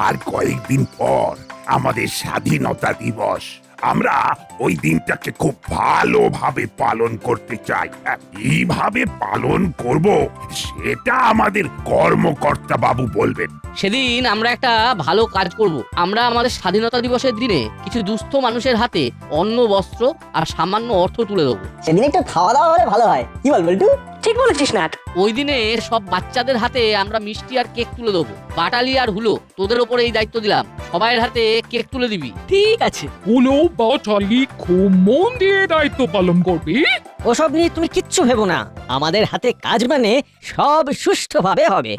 আর কয়েকদিন পর আমাদের স্বাধীনতা দিবস। আমরা ওই দিনটাকে খুব ভালোভাবে পালন করতে চাই। কিভাবে পালন করব সেটা আমাদের কর্মকর্তা বাবু বলবেন। সেদিন আমরা একটা ভালো কাজ করব। আমরা আমাদের স্বাধীনতা দিবসের দিনে কিছু দুস্থ মানুষের হাতে অন্ন, বস্ত্র আর সামান্য অর্থ তুলে দেবো। সেদিন একটু খাওয়া দাওয়া হলে ভালো হয়, কি বল বল্টু? ঠিক বলেছিস নাট। ওই দিনে সব বাচ্চাদের হাতে আমরা মিষ্টি আর কেক তুলে দেবো। বাটালি আর হুলো, তোদের ওপরে এই দায়িত্ব দিলাম, সবাইয়ের হাতে কেক তুলে দিবি। ঠিক আছে। হলো বাটালি খুব মন দিয়ে দায়িত্ব পালন করবি। ওসব নিয়ে তুমি কিচ্ছু ভেবো না, আমাদের হাতে কাজ মানে সব সুষ্ঠুভাবে হবে।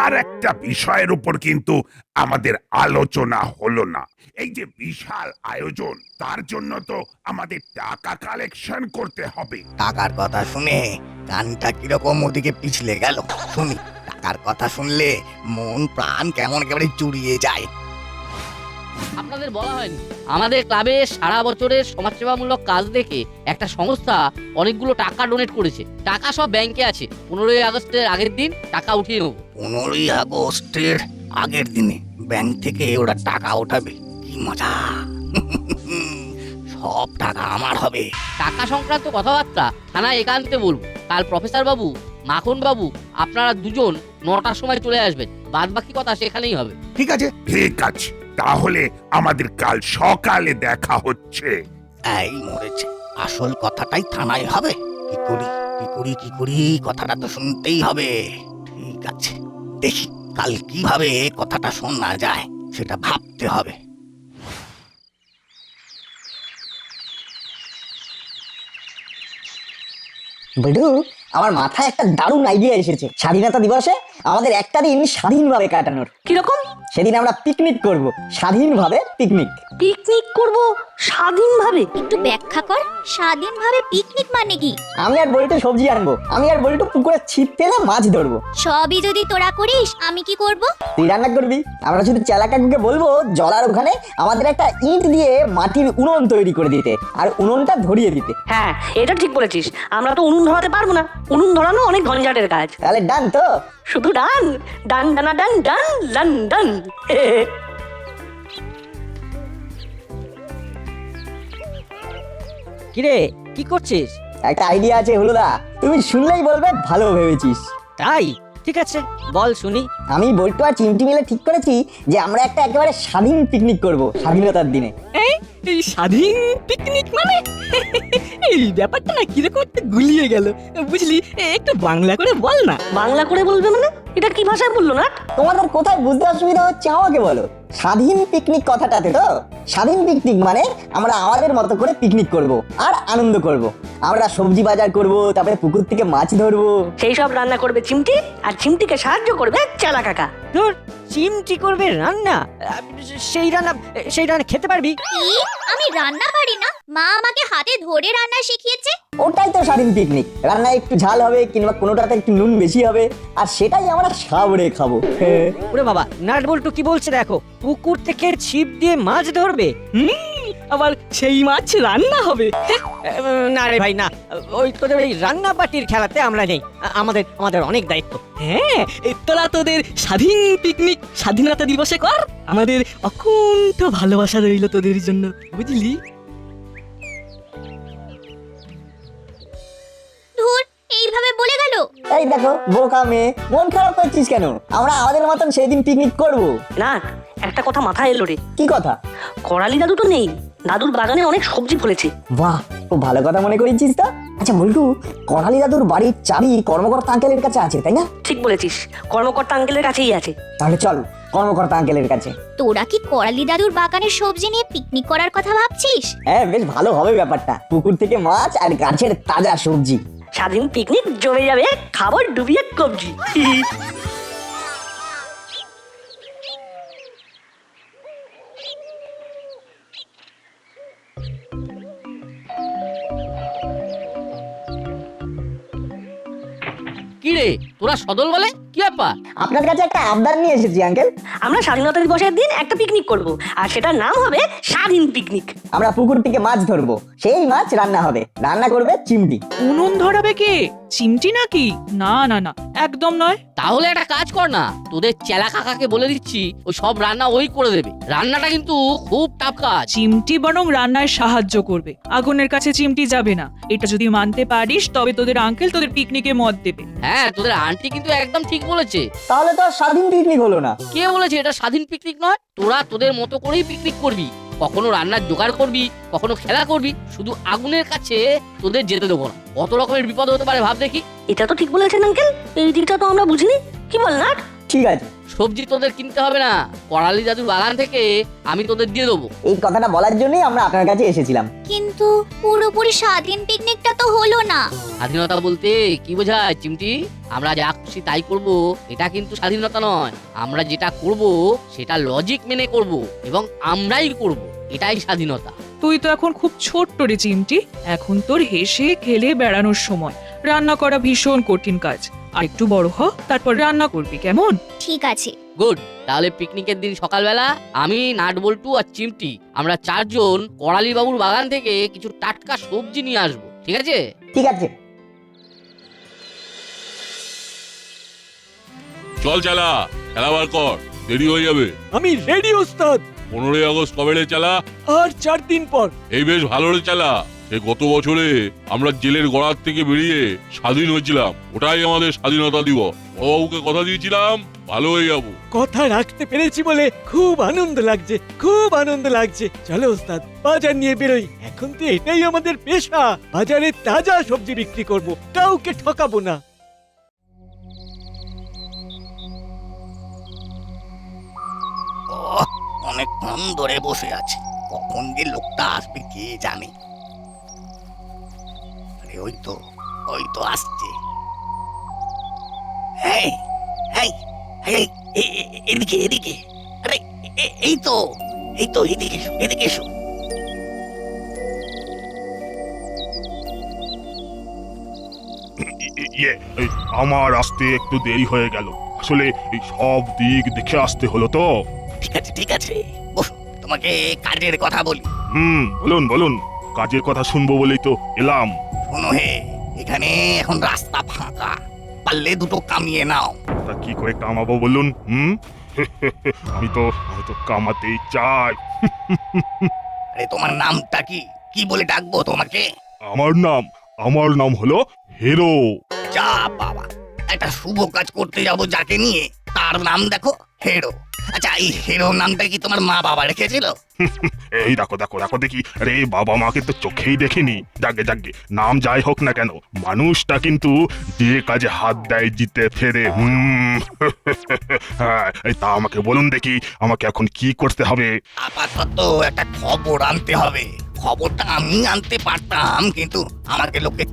আর একটা বিষয়ের উপর কিন্তু আমাদের আলোচনা হলো না। এই যে বিশাল আয়োজন, তার জন্য তো আমাদের টাকা কালেকশন করতে হবে। টাকার কথা শুনে কানটা কিরকম ওদিকে পিছলে গেল। শুনি, টাকার কথা শুনলে মন প্রাণ কেমন একেবারে জুড়িয়ে যায়। আপনাদের বলা হয়নি, আমাদের ক্লাবে সারা বছরের সমাজসেবামূলক কাজ দেখে একটা সংস্থা অনেকগুলো টাকা ডোনেট করেছে। টাকা সব ব্যাংকে আছে। 15ই আগস্টের আগের দিন টাকা উঠিয়ে নেবো। 15ই আগস্টের আগের দিনে ব্যাংক থেকে ওরা টাকা ওঠাবে? কি মজা! সব টাকা আমার হবে। টাকা সংক্রান্ত কথাবার্তা থানায় একান্তে বলবো। কাল প্রফেসর বাবু, মাখন বাবু, আপনারা দুজন 9টার সময় চলে আসবেন। বাদ বাকি কথা সেখানেই হবে। ঠিক আছে। ঠিক আছে, তাহলে আমাদের কাল সকালে দেখা হচ্ছে। এই মরেছে, আসল কথাটাই থানায় হবে। কি করি কি করি কি করি, কথাটা তো শুনতেই হবে। ঠিক আছে, দেখি কাল কিভাবে কথাটা শোনা যায় সেটা ভাবতে হবে। বল্টু, আমার মাথায় একটা দারুণ আইডিয়া এসেছে। স্বাধীনতা দিবসে আমাদের একটা দিন স্বাধীনভাবে কাটানোর। কিরকম? সেদিন আমরা পিকনিক করব, স্বাধীনভাবে পিকনিক। পিকনিক করব স্বাধীনভাবে? একটু ব্যাখ্যা কর, স্বাধীনভাবে পিকনিক মানে কি? আমি আর বল্টু সবজি আনবো, আমি আর বল্টু পুকুরে ছিপ ফেলে মাছ ধরবো। সবই যদি তোরা করিস, আমি কি করব? তুই রান্না করবি, আমরা শুধু চেলা কাকুকে বলবো জলার ওখানে আমাদের একটা ইট দিয়ে মাটির উনুন তৈরি করে দিতে আর উনুনটা ধরিয়ে দিতে। হ্যাঁ, এটা ঠিক বলেছিস। আমরা তো উনুন ধরাতে পারবো না, উনুন ধরানো অনেক ঝঞ্ঝাটের কাজ। তাহলে ডান তো? শুধু ডান ডান ডানা ডান ডান ডান ডান। কিরে, কি করছিস? একটা আইডিয়া আছে হলুদা, তুমি শুনলেই বলবে ভালো ভেবেছিস। তাই? ঠিক আছে, বল শুনি। আমি বল্টু আর চিমটি মিলে ঠিক করেছি যে আমরা একটা একেবারে স্বাধীন পিকনিক করব স্বাধীনতার দিনে। এই স্বাধীন পিকনিক মানে? এই ব্যাপারটা না কিরকম একটা গুলিয়ে গেল, বুঝলি? একটু বাংলা করে বল না। বাংলা করে বলবে মানে? এটা কি ভাষায় বললো না? তোমাদের কোথায় বুঝতে অসুবিধা হচ্ছে আমাকে বলো। স্বাধীন পিকনিক কথাটাতে তো স্বাধীন পিকনিক মানে আমরা আমাদের মতো করে পিকনিক করব আর আনন্দ করব। আমরা সবজি বাজার করব, তারপরে পুকুর থেকে মাছ ধরবো। সেই সব রান্না করবে চিমটি, আর চিমটিকে সাহায্য করবে চেলা কাকা। তোর চিমটি করবে রান্না? সেই রান্না খেতে পারবি? কি? আমি রান্না পারি না? মা আমাকে হাতে ধরে রান্না শিখিয়েছে। ওটাই তো স্বাধীন পিকনিক। রান্নায় একটু ঝাল হবে কিংবা কোনোটাতে একটু নুন বেশি হবে, আর সেটাই আমরা সাবড়ে খাবো। ওরে বাবা, নাট বল্টু কি বলছে দেখো, পুকুর থেকে ছিপ দিয়ে মাছ ধরবে। আবার সেই মাছ রান্না হবে? না রে ভাই না, ওই তোদের ওই রান্না পার্টির খেলাতে আমরা নেই। আমাদের অনেক দায়িত্ব। হ্যাঁ, তোরা তোদের স্বাধীন পিকনিক স্বাধীনতা দিবসে কর। আমাদের অকুণ্ঠ ভালোবাসা রইল তোদের জন্য, বুঝলি? ধুর, এইভাবে বলে গেল। এই দেখো বোকা মেয়ে, মন খারাপ করছিস কেন? আমরা আমাদের মতন সেই দিন পিকনিক করব। না, একটা কথা মাথায় এলো রে। কি কথা? করালি দাদু তো নেই, দাদুর বাগানে অনেক সবজি ফলেছে। বাহ, খুব ভালো কথা মনে করেছিস তো। আচ্ছা বল্টু, করালি দাদুর বাড়ির চাবি কর্মকর্তা আঙ্কেলের কাছে আছে তাই না? ঠিক বলেছিস, কর্মকর্তা আঙ্কেলের কাছেই আছে। তাহলে চল কর্মকর্তা আঙ্কেলের কাছে। তোরা কি করালি দাদুর বাগানের সবজি নিয়ে পিকনিক করার কথা ভাবছিস? হ্যাঁ, বেশ ভালো হবে ব্যাপারটা। পুকুর থেকে মাছ আর গাছের তাজা সবজি। স্বাধীন পিকনিক জমে যাবে, খাবার ডুবিয়ে কবজি। কি রে, তোরা সদল বলে কি ব্যাপার? আপনার কাছে একটা আবদার নিয়ে এসেছি আঙ্কেল। আমরা স্বাধীনতা দিবসের দিন একটা পিকনিক করব, আর সেটার নাম হবে স্বাধীন পিকনিক। আমরা পুকুর থেকে মাছ ধরবো, সেই মাছ রান্না হবে, রান্না করবে চিমটি। উনুন ধরাবে কে? চিমটি নাকি? না না না, একদম নয়। তাহলে একটা কাজ কর না, তোদের চেলা কাকাকে বলে দিচ্ছি ওই সব রান্না ওই করে দেবে। রান্নাটা কিন্তু খুব টাফ কাজ। চিমটি বরং রান্নায় সাহায্য করবে, আগুনের কাছে চিমটি যাবে না। এটা যদি মানতে পারিস তবে তোদের আঙ্কেল তোদের পিকনিকে মত দেবে। হ্যাঁ, তোদের আন্টি কিন্তু একদম ঠিক বলেছে। তাহলে তো আর স্বাধীন পিকনিক হলো না। কে বলেছে এটা স্বাধীন পিকনিক নয়? তোরা তোদের মতো করেই পিকনিক করবি, কখনো রান্নার জোগাড় করবি, কখনো খেলা করবি, শুধু আগুনের কাছে তোদের যেতে দেবো না। কত রকমের বিপদ হতে পারে ভাব দেখি। এটা তো ঠিক বলেছেন আঙ্কেল, এই দিকটা তো আমরা বুঝিনি। কি বল না? ঠিক আছে, সবজি তোদের কিনতে হবে না, করালি দাদুর বাগান থেকে আমি তোদের দিয়ে দেবো। এই কথাটা বলার জন্যই আমরা আপনার কাছে এসেছিলাম। কিন্তু পুরোপুরি স্বাধীন পিকনিকটা তো হলো না। স্বাধীনতা বলতে কি বোঝায় চিমটি? আমরা যা খুশি তাই করব, এটা কিন্তু স্বাধীনতা নয়। আমরা যেটা করব সেটা লজিক মেনে করব এবং আমরাই করব, এটাই স্বাধীনতা। তুই তো এখন খুব ছোট্ট রে চিমটি, এখন তোর হেসে খেলে বেড়ানোর সময়। রান্না করা ভীষণ কঠিন কাজ, আর একটু বড় হ, তারপর রান্না করবি, কেমন? ঠিক আছে। গুড। তাহলে পিকনিকের দিন সকালবেলা আমি, নাটবল্টু আর চিমটি আমরা চারজন করালি বাবুর বাগান থেকে কিছু টাটকা সবজি নিয়ে আসবো, ঠিক আছে? ঠিক আছে। চল চালা, খেলাবার কর, দেরি হয়ে যাবে। আমি রেডি ওস্তাদ। 15ই আগস্ট কবে রে চালা? আর 4 দিন পর। এই বেশ ভালো রে চালা। সে গত বছরে আমরা জেলের গড়ার থেকে বেরিয়ে স্বাধীন হয়েছিলাম, ওটাই আমাদের স্বাধীনতা দিবস। বড়বাবুকে কথা দিয়েছিলাম ভালো হয়ে যাবো। কথা রাখতে পেরেছি বলে খুব আনন্দ লাগছে, খুব আনন্দ লাগছে। চলো ওস্তাদ, বাজার নিয়ে বেরোই। এখন তো এটাই আমাদের পেশা, বাজারে তাজা সবজি বিক্রি করব, কাউকে ঠকাবো না। অনেকক্ষণ ধরে বসে আছে, কখন যে লোকটা আসবে কে জানে। আরে ওই তো আসছে। এই, এই, এই, এদিকে এদিকে। আরে এই তো এদিকে এসো, এদিকে এসো। আমার আসতে একটু দেরি হয়ে গেল, আসলে এই সব দিক দেখে আসতে হলো তো। ঠিক আছে, বসো, তোমাকে কাজের কথা বলি। বলুন বলুন, কাজের কথা শুনবো বলেই তো এলাম। শোনো হে, এখানে এখন রাস্তা ফাঁকা, পারলে দুটো কামিয়ে নাও। তা কি করে কামাবো বলুন? আমি তো কামাতেই চাই। আরে তোমার নামটা কি? কি বলে ডাকবো তোমাকে? আমার নাম হলো হিরো। যা বাবা, একটা শুভ কাজ করতে যাব যাকে নিয়ে, তার নাম দেখো হিরো। আচ্ছা, এই হিরো নামটা কি তোমার মা বাবা রেখেছিল? এই দেখো দেখো দেখো দেখি, আরে বাবা মাকে তো চোখেই দেখিনি। যাকে যাকে নাম যাই হোক না কেন, মানুষটা কিন্তু যে কাজে হাত দেয় জিতে ফেরে। হ্যাঁ, তা আমাকে বলুন দেখি, আমাকে এখন কি করতে হবে? আপাতত একটা খবর আনতে হবে। খবরটা আমি আনতে পারতাম, কিন্তু আমাকে লোকে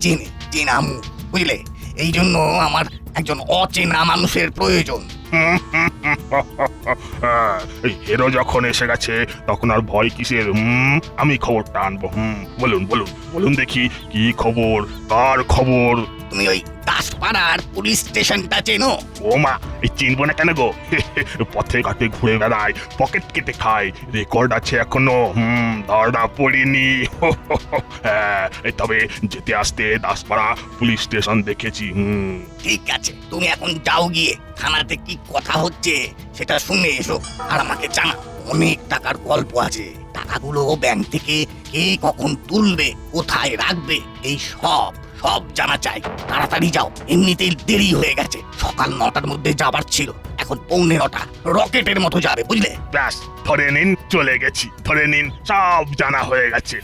চেনা মুখ, বুঝলে? এই জন্য আমার একজন অচেনা মানুষের প্রয়োজন। এই হিরো যখন এসে গেছে তখন আর ভয় কিসের? আমি খবরটা আনবো। বলুন বলুন বলুন দেখি, কি খবর, কার খবর? তুমি ওই দাসপাড়ার পুলিশ স্টেশনটা চেনো? ও মা, এই চিনবো না কেন গো? পথে ঘাটে ঘুরে বেড়ায়, পকেট কেটে খায়, রেকর্ড আছে এখনো। ধরা পড়িনি। হ্যাঁ, তবে যেতে আসতে দাসপাড়া পুলিশ স্টেশন দেখেছি। ঠিক আছে, তুমি এখন যাও, গিয়ে থানাতে কি কথা হচ্ছে সেটা শুনে এসো, আর আমাকে জানা। অনেক টাকার গল্প আছে, টাকাগুলো ব্যাংক থেকে কে কখন তুলবে, কোথায় রাখবে, এই সব জানা চাই। তাড়াতাড়ি যাও, এমনিতেই দেরি হয়ে গেছে। সকাল 9টার মধ্যে যাবার ছিল, এখন 9:45, রকেটের মতো যাবে, বুঝলে? ব্যাস, ধরে নিন, চলে গেছি, ধরে নিন, সব জানা হয়ে গেছে।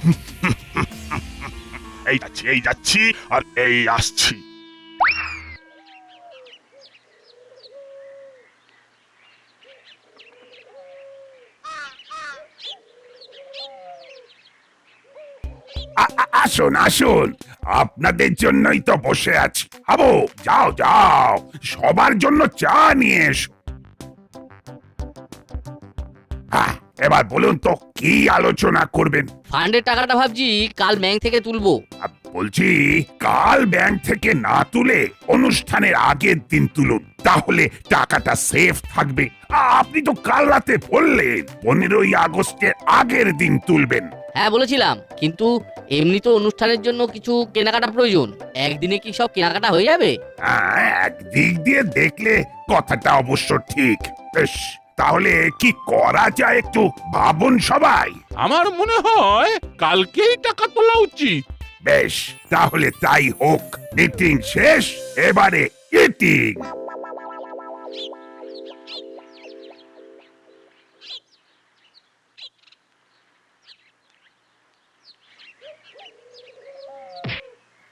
এই যাচ্ছি আর এই আসছি। আসুন আসুন, আপনাদের জন্যই তো বসে আছি। আবো, যাও যাও, সবার জন্য চা নিয়ে এসো। এবার বলুন তো, কি আলোচনা করবেন? ফান্ডের টাকাটা ভাবছি কাল ব্যাংক থেকে তুলবো। বলছি, কাল ব্যাংক থেকে না তুলে অনুষ্ঠানের আগের দিন তুলুন, তাহলে টাকাটা সেফ থাকবে। আপনি তো কাল রাতে বললেন 15ই আগস্টের আগের দিন তুলবেন। হ্যাঁ বলেছিলাম, কিন্তু এমনি তো অনুষ্ঠানের জন্য কিছু কেনাকাটা প্রয়োজন। একদিনে কি সব কেনাকাটা হয়ে যাবে? একদিক দিয়ে দেখলে কথাটা অবশ্য ঠিক। বেশ, তাহলে কি করা যায় একটু ভাবুন সবাই। আমার মনে হয় কালকেই টাকা তোলা উচিত। বেশ, তাহলে তাই হোক। মিটিং শেষ, এবারে ইটিং।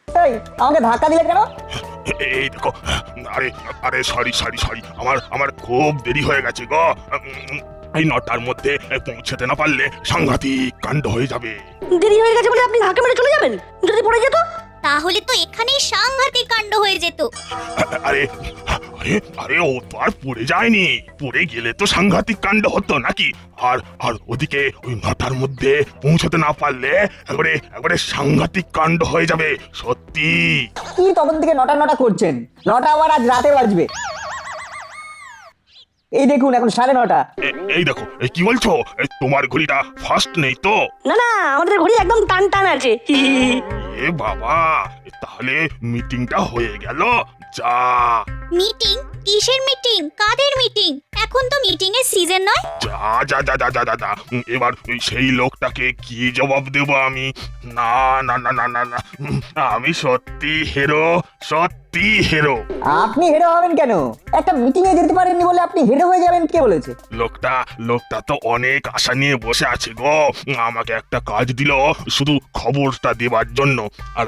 এই আমাকে ধাক্কা দিলে কেন? এই দেখো, আরে আরে সরি সরি সরি, আমার আমার খুব দেরি হয়ে গেছে গো। এই 9টার মধ্যে পৌঁছাতে না পারলে সাংঘাতিক কাণ্ড হয়ে যাবে। দেরি হয়ে গেছে বলে আপনি ধাক্কা মেরে চলে যাবেন? যদি পড়ে যেত? তাহলে তো এখানেই সাংঘাতিক কাণ্ড হয়ে যেত। আরে আরে আরে ও তো আর পড়ে যায়নি, পড়ে গেলে তো সাংঘাতিক কাণ্ড হতো নাকি। আর আর ওদিকে ওই 9টার মধ্যে পৌঁছাতে না পারলে একবারে সাংঘাতিক কাণ্ড হয়ে যাবে সত্যি। কি তখন থেকে নটা করছেন? 9টা আবার আজ রাতে বাজবে। এই দেখুন এখন 9:30। এই দেখো, এই কি বলছো? তোমার ঘড়িটা ফাস্ট নেই তো? না না, আমাদের ঘড়ি একদম টান টান আছে। এ বাবা, তাহলে মিটিংটা হয়ে গেল। যা মিটিং? কিসের মিটিং? কাদের মিটিং? এখন তো মিটিং এর সিজন নয়। যা যা যা যা যা যা যা। এবার সেই লোকটাকে কি জবাব দেব আমি? না না না না না না, আমি সত্যি হিরো, সত্যি হিরো। আপনি হেরো হবেন কেন? একটা মিটিং এ যেতে পারেননি বলে আপনি হেরো হয়ে যাবেন, কে বলেছে? লোকটা তো অনেক আশা নিয়ে বসে আছে গো। আমাকে একটা কাজ দিল শুধু খবরটা দেবার জন্য, আর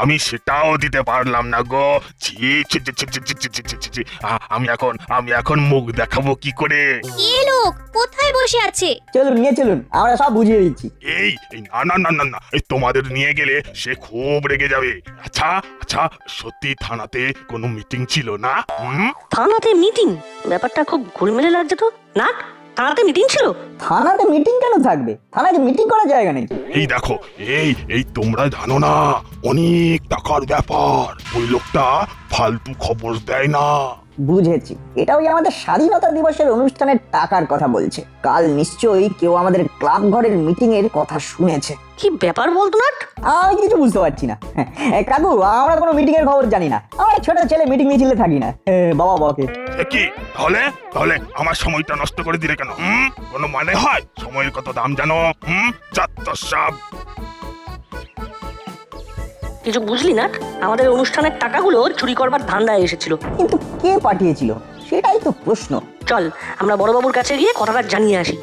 আমি সেটাও দিতে পারলাম না গো। ছি ছি ছি ছি ছি ছি ছি ছি ছি। আমি এখন মুখ দেখাবো কি করে? কে লোক? কোথায় বসে আছে? চলুন নিয়ে চলুন, আমরা সব বুঝিয়ে দিচ্ছি। এই এই না না না না না, এই তোমাদের নিয়ে গেলে সে খুব রেগে যাবে। আচ্ছা আচ্ছা, সত্যি থানাতে কোনো মিটিং ছিল না? থানাতে মিটিং? ব্যাপারটা খুব ঘুরমেলে লাগছে তো। না, থানাতে মিটিং ছিল? থানাতে মিটিং কেন থাকবে? থানায় মিটিং করার জায়গা নেই। এই দেখো, এই তোমরা জানো না, অনেক টাকার ব্যাপার। ওই লোকটা ফালতু খবর দেয় না। বুঝেছি, এটা ওই আমাদের স্বাধীনতা দিবসের অনুষ্ঠানের টাকার কথা বলছে। কাল নিশ্চয়ই কেউ আমাদের ক্লাব ঘরের মিটিং এর কথা শুনেছে। কি ব্যাপার বলতো না? আমি কিছু বুঝতে পারছি না। কাকু, আমরা কোনো মিটিং এর খবর জানি না। আমরা ছোট ছেলে, মিটিং মিছিলে থাকি না। বাবা বাবাকে কি তাহলে তাহলে আমার সময়টা নষ্ট করে দিলে কেন? কোনো মানে হয়? সময়ের কত দাম জানো? চাত্তর সব। কিছু বুঝলি না? আমাদের অনুষ্ঠানের টাকাগুলো চুরি করবার ধান্দায় এসেছিল। কিন্তু কে পাঠিয়েছিল সেটাই তো প্রশ্ন। চল আমরা বড়বাবুর কাছে গিয়ে কথাটা জানিয়ে আসি।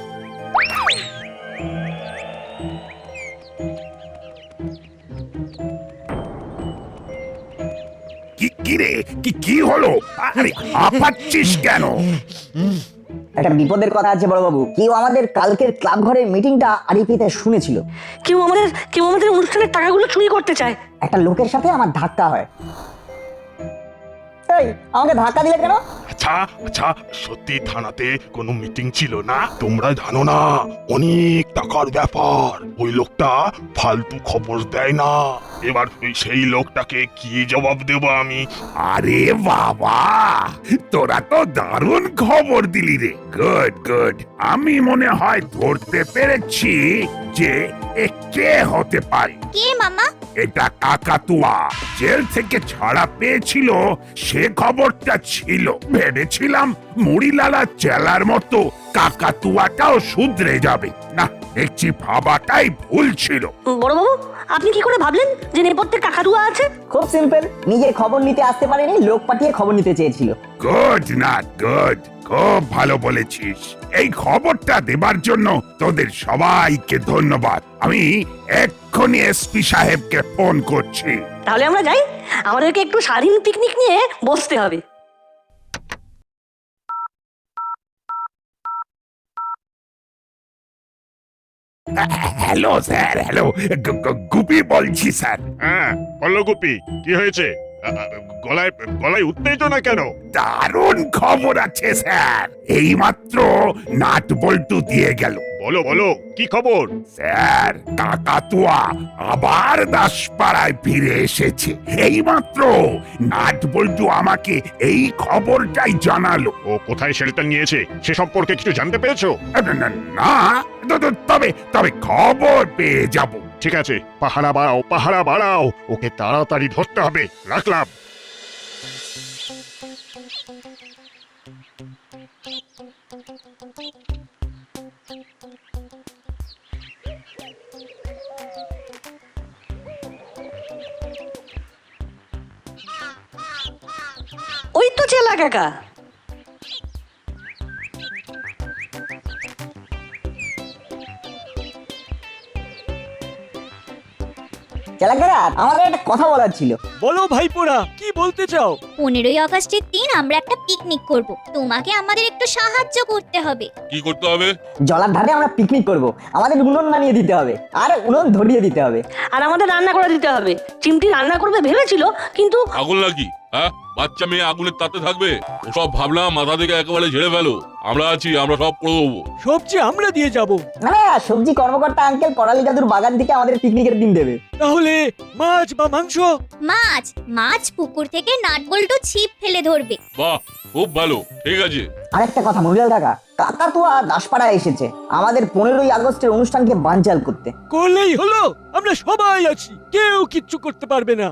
কি রে, কি হলো? আরে হাঁপাচ্ছিস কেন? একটা বিপদের কথা আছে বড়বাবু। কেউ আমাদের কালকের ক্লাব ঘরের মিটিংটা আরিফিতে শুনেছিল। কেউ আমাদের অনুষ্ঠানের টাকাগুলো চুরি করতে চায়। একটা লোকের সাথে আমার ধাক্কা হয়। এই আমাকে ধাক্কা দিলে কেন? আচ্ছা আচ্ছা, সত্যি থানাতে কোনো মিটিং ছিল না? তোমরা জানো না, অনেক টাকার ব্যাপার। ওই লোকটা ফালতু খবর দেয় না। এবার সেই লোকটাকে কি জবাব দেব আমি? আরে বাবা, তোরা তো দারুণ খবর দিলি রে। Good good. আমি মনে হয় ধরতে পেরেছি যে এ কে হতে পারে। কে মামা? এটা কাকাতুয়া। জেল থেকে ছাড়া পেয়েছিল, সে খবরটা ছিল। ভেবেছিলাম মুড়িলালা চেলার মতো কাকাতুয়াটাও শুধরে যাবে। না, দেখছি ভাবাটাই ভুল ছিল। বড়বাবু, আপনি কি করে ভাবলেন যে নেপথ্যে কাকাতুয়া আছে? খুব সিম্পল, নিজের খবর নিতে আসতে পারেনি, লোক পাঠিয়ে খবর নিতে চেয়েছিল। গুড না গুড, খুব ভালো বলেছিস। এই খবরটা দেবার জন্য তোদের সবাইকে ধন্যবাদ। আমি এক্ষুনি এসপি সাহেবকে ফোন করছি। তাহলে আমরা যাই, আমাদেরকে একটু স্বাধীন পিকনিক নিয়ে বসতে হবে। Hello sir, hello. গুপি বলছি স্যার। হ্যাঁ বলো গুপি, কি হয়েছে? গলায় গলায় উত্তেজনা কেন? দারুণ খবর আছে স্যার। এইমাত্র নাট বল্টু দিয়ে গেল। বলো বলো কি খবর? স্যার, কাকাতুয়া আবার দাসপাড়ায় ফিরে এসেছে। এইমাত্র নাটবল্টু আমাকে এই খবরটাই জানালো। ও কোথায় শেল্টার নিয়েছে সে সম্পর্কে কিছু জানতে পেরেছো? না, তবে খবর পেয়ে যাব। ঠিক আছে, পাহারা বাড়াও, ওকে তাড়াতাড়ি ধরতে হবে। রাখলাম। ওই তো চেলা কাকা। চালাকেরা, আমাদের একটা কথা বলার ছিল। বলো ভাইপোরা, কি বলতে চাও? 15ই আগস্টের দিন আমরা একটা পিকনিক করব। তোমাকে আমাদের একটু সাহায্য করতে হবে। কি করতে হবে? জলার ধারে আমরা পিকনিক করব। আমাদের উনুন বানিয়ে দিতে হবে আর উনুন ধরিয়ে দিতে হবে। আর আমাদের রান্না করে দিতে হবে। চিমটি রান্না করবে ভেবেছিল, কিন্তু আগুন লাগি? হ্যাঁ, বাচ্চা মেয়ে আগুনের তাতে থাকবে? ওসব ভাবলাম মাথা থেকে একেবারে ঝেড়ে ফেলো। আমরা আছি, আমরা সব করে দেবো। সবজি আমরা দিয়ে যাব। না না, সবজি কর্মকর্তা আঙ্কেল পড়ালি জাদুর বাগান থেকে আমাদের পিকনিকের দিন দেবে। তাহলে মাছ বা মাংস? মাছ পুকুর থেকে নাটবল্টু ছিপ ফেলে ধরবে। বাহ, খুব ভালো, ঠিক আছে। আরেকটা কথা মহিলাল কাকা, কাকাতুয়া দাসপাড়ায় এসেছে আমাদের 15ই আগস্টের অনুষ্ঠানকে বানচাল করতে। করলেই হলো, আমরা সবাই আছি, কেউ কিচ্ছু করতে পারবে না।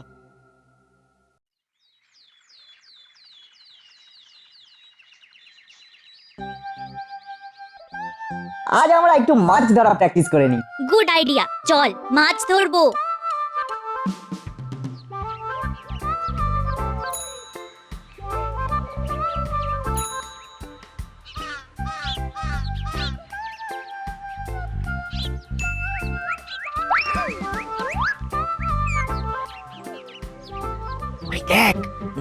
আজ আমরা একটু মাছ ধরা প্র্যাকটিস করে নিই। গুড আইডিয়া, চল মাছ ধরবো। ওই দেখ,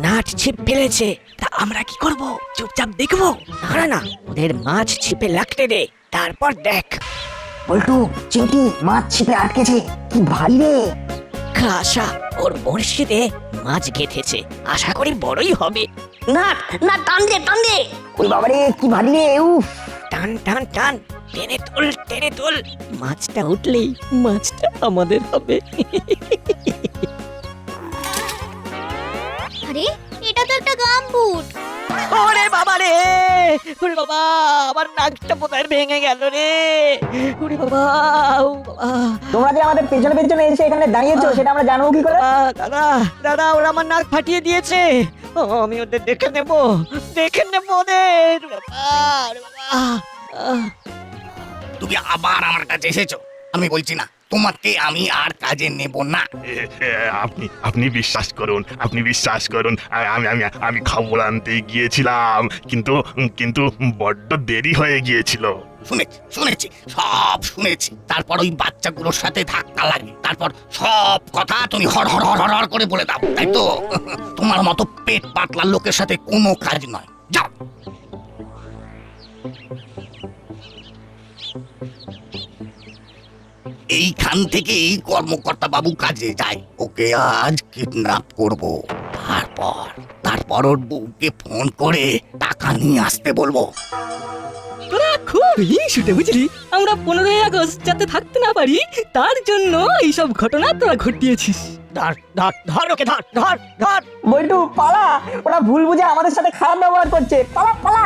নাট ছিপ ফেলেছে। তা আমরা কি করব? চুপচাপ দেখবো? না, ওদের মাছ ছিপে লাগতে দে, তারপর দেখ। বল্টু, চিমটি মাছ ছিপে আটকেছে, কি ভারী রে। আশা ওর বড়শিতে মাছ গেঁথেছে, আশা করি বড়ই হবে। না, টান দে। ওই বাবারে, কি ভারী রে। উফ, টান, টেনে তোল। মাছটা উঠলেই মাছটা আমাদের হবে। আরে, এটা তো একটা গামবুট। ওরে বাবা রে, ওরে বাবা, আমার নাকটা বোধহয় ভেঙে গেল রে। ওরে বাবা, ও বাবা। তোমরা যে আমাদের পেছনে পেছনে এসে এখানে দাঁড়িয়েছো, সেটা আমরা জানবো কি করে? দাদা, ওরা আমার নাক ফাটিয়ে দিয়েছে। আমি ওদের দেখে নেব ওদের। ওরে বাবা। তুমি আবার আমার কাছে এসেছো। আমি বলছি না তোমাকে আমি আর কাজে নেব না। আপনি বিশ্বাস করুন, আমি খবর আনতে গিয়েছিলাম, কিন্তু বড্ড দেরি হয়ে গিয়েছিল। শুনেছি, সব শুনেছি। তারপর ওই বাচ্চাগুলোর সাথে ধাক্কা লাগে, তারপর সব কথা তুমি হর করে বলে দাও, তাই তো? তোমার মতো পেট পাতলা লোকের সাথে কোনো কাজ নয়, যাও। এইখান থেকে এই কর্মকর্তা বাবু কাজে যায়। ওকে আজ কিডন্যাপ করব। তারপর ওর বউকে ফোন করে টাকা নিয়ে আসতে বলবো। তোরা খুব হিংসুটে বুঝলি। আমরা 15ই আগস্ট যাতে থাকতে না পারি, তার জন্য এইসব ঘটনা তোরা ঘটিয়েছিস। ধর ওকে, ধর। বল্টু, পালা। ওরা ভুল বুঝে আমাদের সাথে খারাপ ব্যবহার করছে। পালা।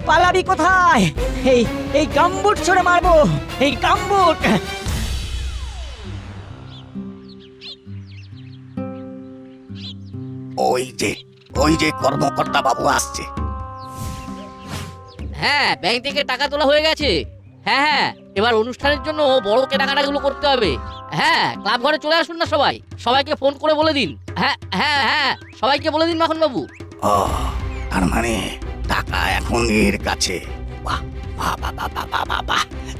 পালাবি কোথায়? এই গাম্বুট ছড়ে মারবো, এই গাম্বুট। ওই যে কর্মকর্তা বাবু আসছে। হ্যাঁ, ব্যাংক থেকে টাকা তোলা হয়ে গেছে। হ্যাঁ, এবার অনুষ্ঠানের জন্য বড় কেনাকাটাগুলো করতে হবে। হ্যাঁ, ক্লাব ঘরে চলে আসুন না সবাইকে ফোন করে বলে দিন। হ্যাঁ, সবাইকে বলে দিন মাখন বাবু। ও, তার মানে টাকা এখন এর কাছে। বাহ,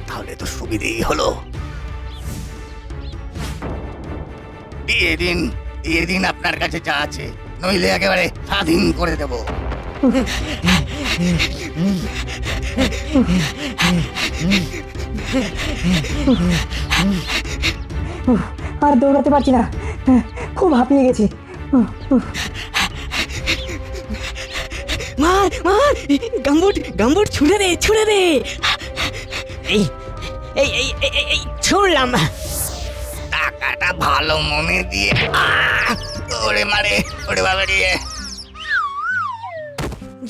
তাহলে তো সুবিধেই হলো। দিয়ে দিন আপনার কাছে যা আছে, নইলে একেবারে স্বাধীন করে দেব। আর দৌড়াতে পারছি না, খুব হাঁপিয়ে গেছি। মার মার গাম্বুট গাম্বুট ছুড়ে দে ছুড়ে দে এই এই এই এই, এই, এই ছুড়লাম টাকাটা ভালো মনে দিয়ে ওরে মারে ওরে বাবা রে।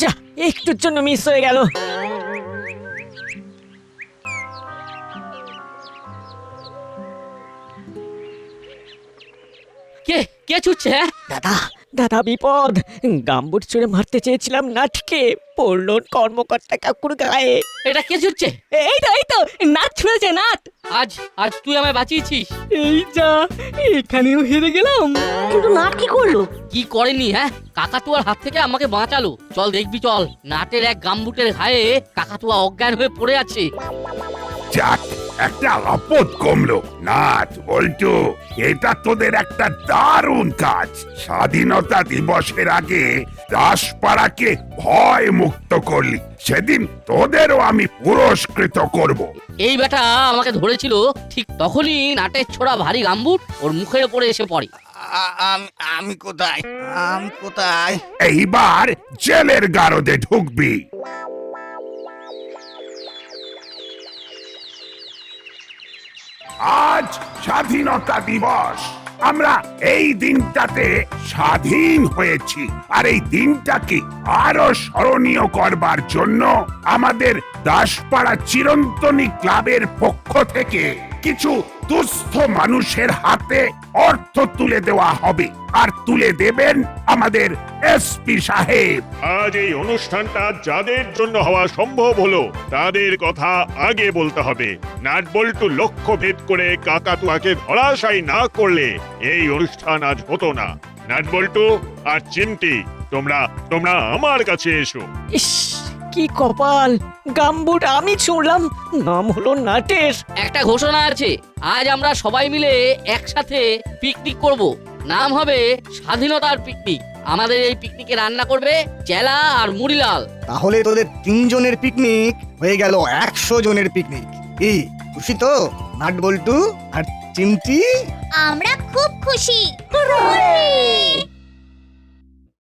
যা একটুর জন্য মিস হয়ে গেল। কে কে ছুটছে হ্যাঁ? দাদা দাদা বিপদ, গাম্বুট ছুড়ে মারতে চেয়েছিলাম নাটকে, পড়লো কর্মকর্তা কাকুর গায়ে। এটা কে ছুটছে? এই তো নাট ছুড়েছে নাট। আজ আজ তুই আমায় বাঁচিয়েছিস। এই যা এখানেও হেরে গেলাম। কিন্তু নাট কি করলো? কি করেনি হ্যাঁ? কাকাতুয়ার হাত থেকে আমাকে বাঁচালো। চল দেখবি চল, নাটের এক গাম্বুটের ঘায়ে কাকাতুয়া অজ্ঞান হয়ে পড়ে আছে। যাক, একটা আপদ কমলো। নাট বল্টু, এটা তোদের একটা দারুণ কাজ। স্বাধীনতা দিবসের আগে দাসপাড়াকে ভয় মুক্ত করলি, সেদিন তোদেরও আমি পুরস্কৃত করব। এই বেটা আমাকে ধরেছিল, ঠিক তখনই নাটের ছোড়া ভারী গাম্বুট ওর মুখের উপরে এসে পড়ে। আমি কোথায় আমি কোথায়? এইবার জেলের গারদে ঢুকবি। আজ স্বাধীনতা দিবস। আমরা এই দিনটাতে স্বাধীন হয়েছি, আর এই দিনটাকে আরো স্মরণীয় করবার জন্য আমাদের দাসপাড়া চিরন্তনী ক্লাবের পক্ষ থেকে কিছু দুস্থ মানুষের হাতে অর্থ তুলে দেওয়া হবে, আর তুলে দেবেন আমাদের এসপি সাহেব। আজ এই অনুষ্ঠানটা যাদের জন্য হওয়া সম্ভব হলো তাদের কথা আগে বলতে হবে। নাটবল্টু লক্ষ্য ভেদ করে কাকাতুয়াকে ধরাশায়ী না করলে এই অনুষ্ঠান আজ হতো না। নাটবল্টু আর চিমটি, তোমরা তোমরা আমার কাছে এসো। ইস কি কপাল, গাম্বুট আমি ছুড়লাম, নাম হলো নাটের। একটা ঘোষণা আছে, আজ আমরা সবাই মিলে একসাথে পিকনিক করব। নাম হবে স্বাধীনতার পিকনিক। আমাদের এই পিকনিকে রান্না করবে চেলা আর মুড়িলাল। তাহলে তোদের 3 জনের পিকনিক হয়ে গেল 100 জনের পিকনিক। কি খুশি তো নাটবল্টু আর চিমটি? আমরা খুব খুশি। হুররে!